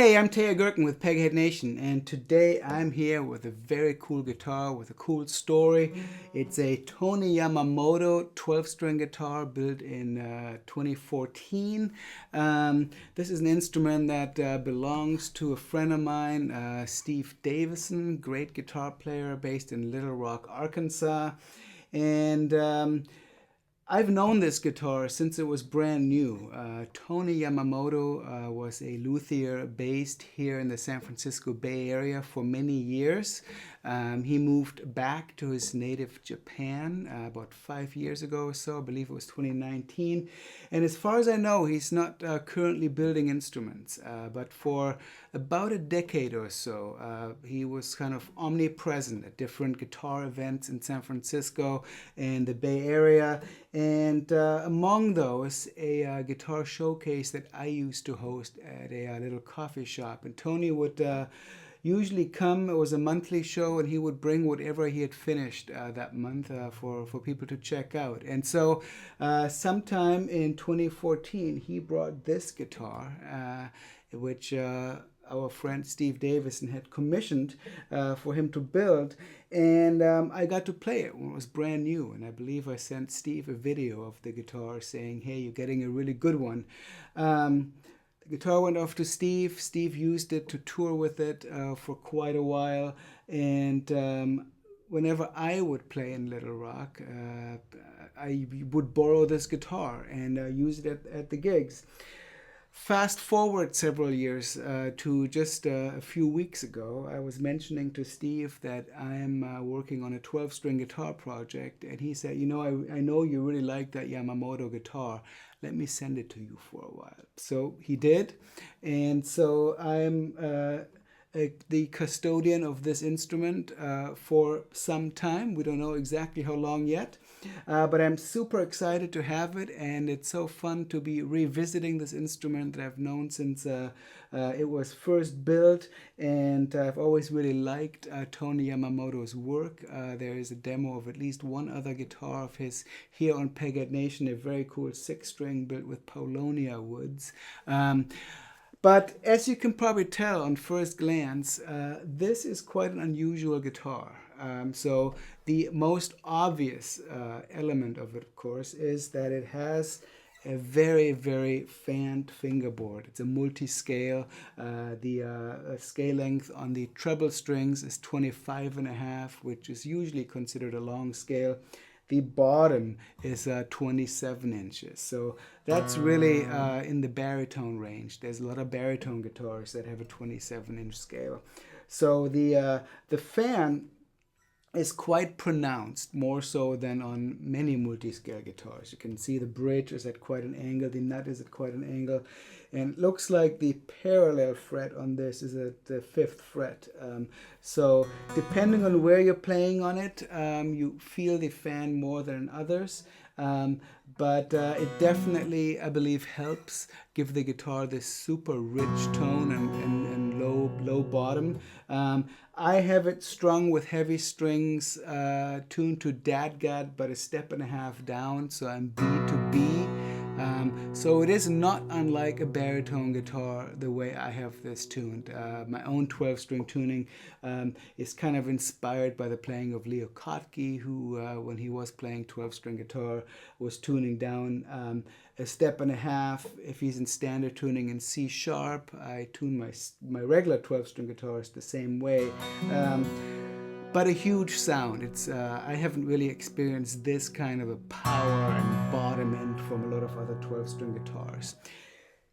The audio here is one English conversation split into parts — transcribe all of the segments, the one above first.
Hey, I'm Teja Gerken with Peghead Nation, and today I'm here with a very cool guitar with a cool story. It's a Tony Yamamoto 12-string guitar built in 2014. This is an instrument that belongs to a friend of mine, Steve Davison, great guitar player based in Little Rock, Arkansas. And I've known this guitar since it was brand new. Tony Yamamoto was a luthier based here in the San Francisco Bay Area for many years. He moved back to his native Japan about 5 years ago or so. I believe it was 2019. And as far as I know, he's not currently building instruments. But for about a decade or so, he was kind of omnipresent at different guitar events in San Francisco and the Bay Area. And among those, a guitar showcase that I used to host at a little coffee shop. And Tony would usually come. It was a monthly show, and he would bring whatever he had finished that month for people to check out. And so sometime in 2014, he brought this guitar, which our friend Steve Davison had commissioned for him to build, and I got to play it when it was brand new. And I believe I sent Steve a video of the guitar saying, hey, you're getting a really good one. The guitar went off to Steve. Steve used it to tour with it for quite a while, and whenever I would play in Little Rock, I would borrow this guitar and use it at the gigs. Fast forward several years to just a few weeks ago, I was mentioning to Steve that I'm working on a 12-string guitar project, and he said, I know you really like that Yamamoto guitar. Let me send it to you for a while. So he did, and so I'm the custodian of this instrument for some time. We don't know exactly how long yet, but I'm super excited to have it, and it's so fun to be revisiting this instrument that I've known since it was first built, and I've always really liked Tony Yamamoto's work. There is a demo of at least one other guitar of his here on Peghead Nation, a very cool 6-string built with Paulownia woods. But as you can probably tell on first glance, this is quite an unusual guitar. So the most obvious element of it, of course, is that it has a very, very fanned fingerboard. It's a multi-scale. The scale length on the treble strings is 25.5, which is usually considered a long scale. The bottom is 27 inches. So that's really in the baritone range. There's a lot of baritone guitars that have a 27-inch scale. So the fan is quite pronounced, more so than on many multi-scale guitars. You can see the bridge is at quite an angle, the nut is at quite an angle, and it looks like the parallel fret on this is at the 5th fret. So depending on where you're playing on it, you feel the fan more than others. But it definitely, I believe, helps give the guitar this super rich tone and low bottom. I have it strung with heavy strings, tuned to dadgad, but a step and a half down, so I'm B to B. So it is not unlike a baritone guitar the way I have this tuned. My own 12-string tuning is kind of inspired by the playing of Leo Kottke, who, when he was playing 12-string guitar, was tuning down a step and a half. If he's in standard tuning in C sharp, I tune my regular 12-string guitars the same way. But a huge sound. It's I haven't really experienced this kind of a power and bottom end from a lot of other 12-string guitars.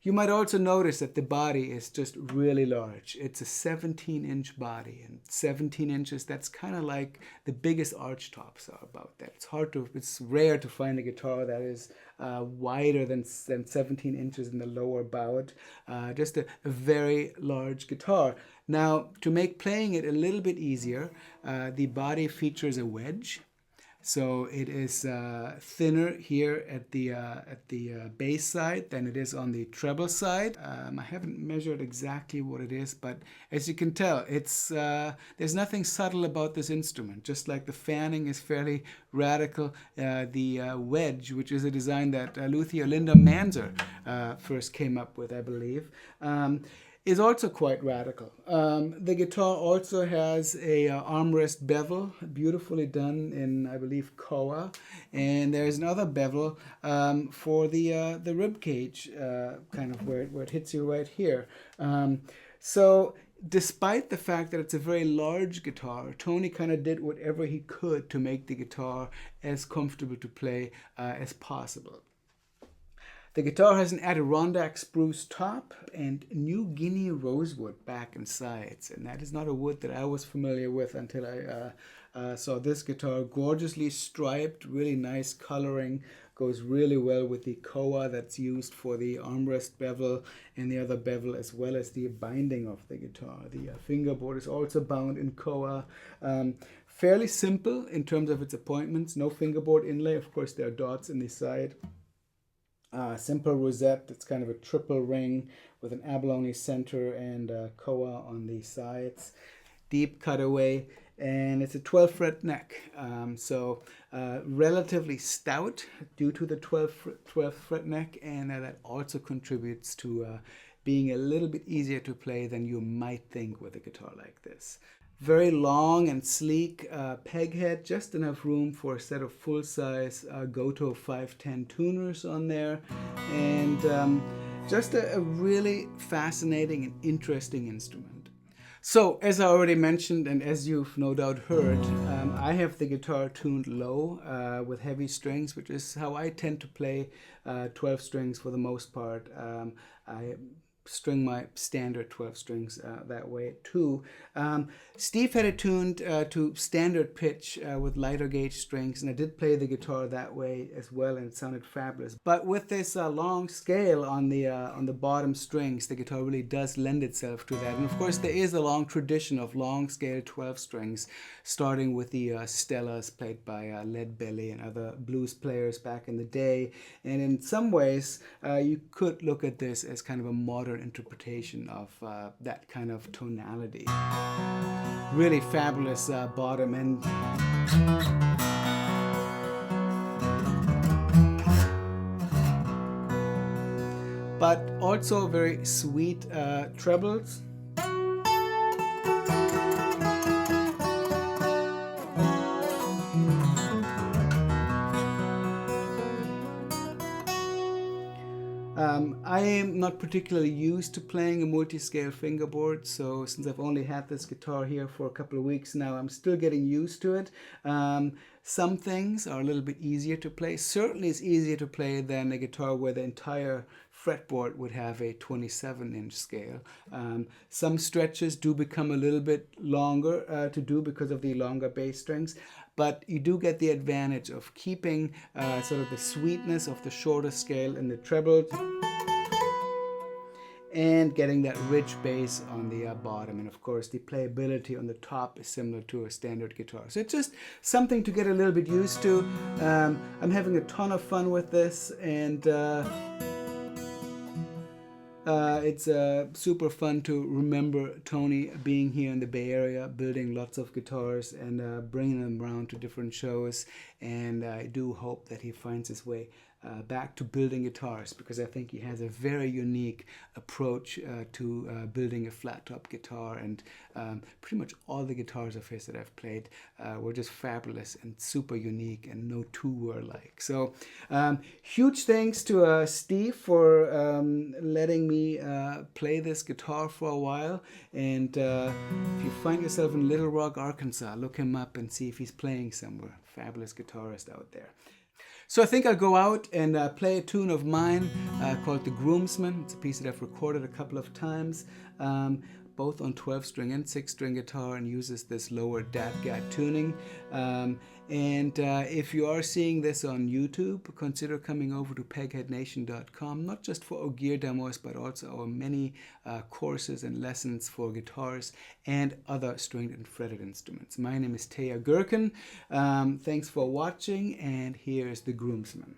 You might also notice that the body is just really large. It's a 17-inch body, and 17 inches, that's kind of like the biggest arch tops are about that. It's rare to find a guitar that is wider than 17 inches in the lower bout. Just a very large guitar. Now, to make playing it a little bit easier, the body features a wedge. So it is thinner here at the bass side than it is on the treble side. I haven't measured exactly what it is, but as you can tell, it's there's nothing subtle about this instrument. Just like the fanning is fairly radical, the wedge, which is a design that Luthier Linda Manzer first came up with, I believe. is also quite radical. The guitar also has a armrest bevel, beautifully done in, I believe, koa, and there's another bevel for the rib cage, kind of where it hits you right here. So despite the fact that it's a very large guitar, Tony kind of did whatever he could to make the guitar as comfortable to play as possible. The guitar has an Adirondack spruce top and New Guinea rosewood back and sides, and that is not a wood that I was familiar with until I saw this guitar. Gorgeously striped, really nice coloring, goes really well with the koa that's used for the armrest bevel and the other bevel, as well as the binding of the guitar. The fingerboard is also bound in koa. Fairly simple in terms of its appointments, no fingerboard inlay. Of course, there are dots in the side. Simple rosette. It's kind of a triple ring with an abalone center and koa on the sides. Deep cutaway, and it's a 12 fret neck, so relatively stout due to the 12th fret neck, and that also contributes to being a little bit easier to play than you might think with a guitar like this. Very long and sleek peg head, just enough room for a set of full-size Goto 510 tuners on there, and just a really fascinating and interesting instrument. So, as I already mentioned, and as you've no doubt heard, I have the guitar tuned low with heavy strings, which is how I tend to play 12 strings for the most part. I string my standard 12 strings that way too. Steve had it tuned to standard pitch with lighter gauge strings, and I did play the guitar that way as well, and it sounded fabulous. But with this long scale on the bottom strings, the guitar really does lend itself to that. And of course, there is a long tradition of long scale 12 strings, starting with the Stellas played by Lead Belly and other blues players back in the day. And in some ways, you could look at this as kind of a modern interpretation of that kind of tonality. Really fabulous bottom end. But also very sweet trebles. I am not particularly used to playing a multi-scale fingerboard, so since I've only had this guitar here for a couple of weeks now, I'm still getting used to it. Some things are a little bit easier to play. Certainly it's easier to play than a guitar where the entire fretboard would have a 27-inch scale. Some stretches do become a little bit longer to do because of the longer bass strings, but you do get the advantage of keeping sort of the sweetness of the shorter scale in the treble and getting that rich bass on the bottom. And of course, the playability on the top is similar to a standard guitar. So it's just something to get a little bit used to. I'm having a ton of fun with this, and it's super fun to remember Tony being here in the Bay Area, building lots of guitars and bringing them around to different shows. And I do hope that he finds his way back to building guitars, because I think he has a very unique approach to building a flat top guitar, and pretty much all the guitars of his that I've played were just fabulous and super unique, and no two were alike. So huge thanks to Steve for letting me play this guitar for a while, and if you find yourself in Little Rock, Arkansas, look him up and see if he's playing somewhere. Fabulous guitarist out there. So I think I'll go out and play a tune of mine called The Groomsman. It's a piece that I've recorded a couple of times, both on 12-string and 6-string guitar, and uses this lower DAT-GAT tuning. If you are seeing this on YouTube, consider coming over to pegheadnation.com, not just for our gear demos, but also our many courses and lessons for guitars and other stringed and fretted instruments. My name is Teja Gerken. Thanks for watching, and here's The Groomsman.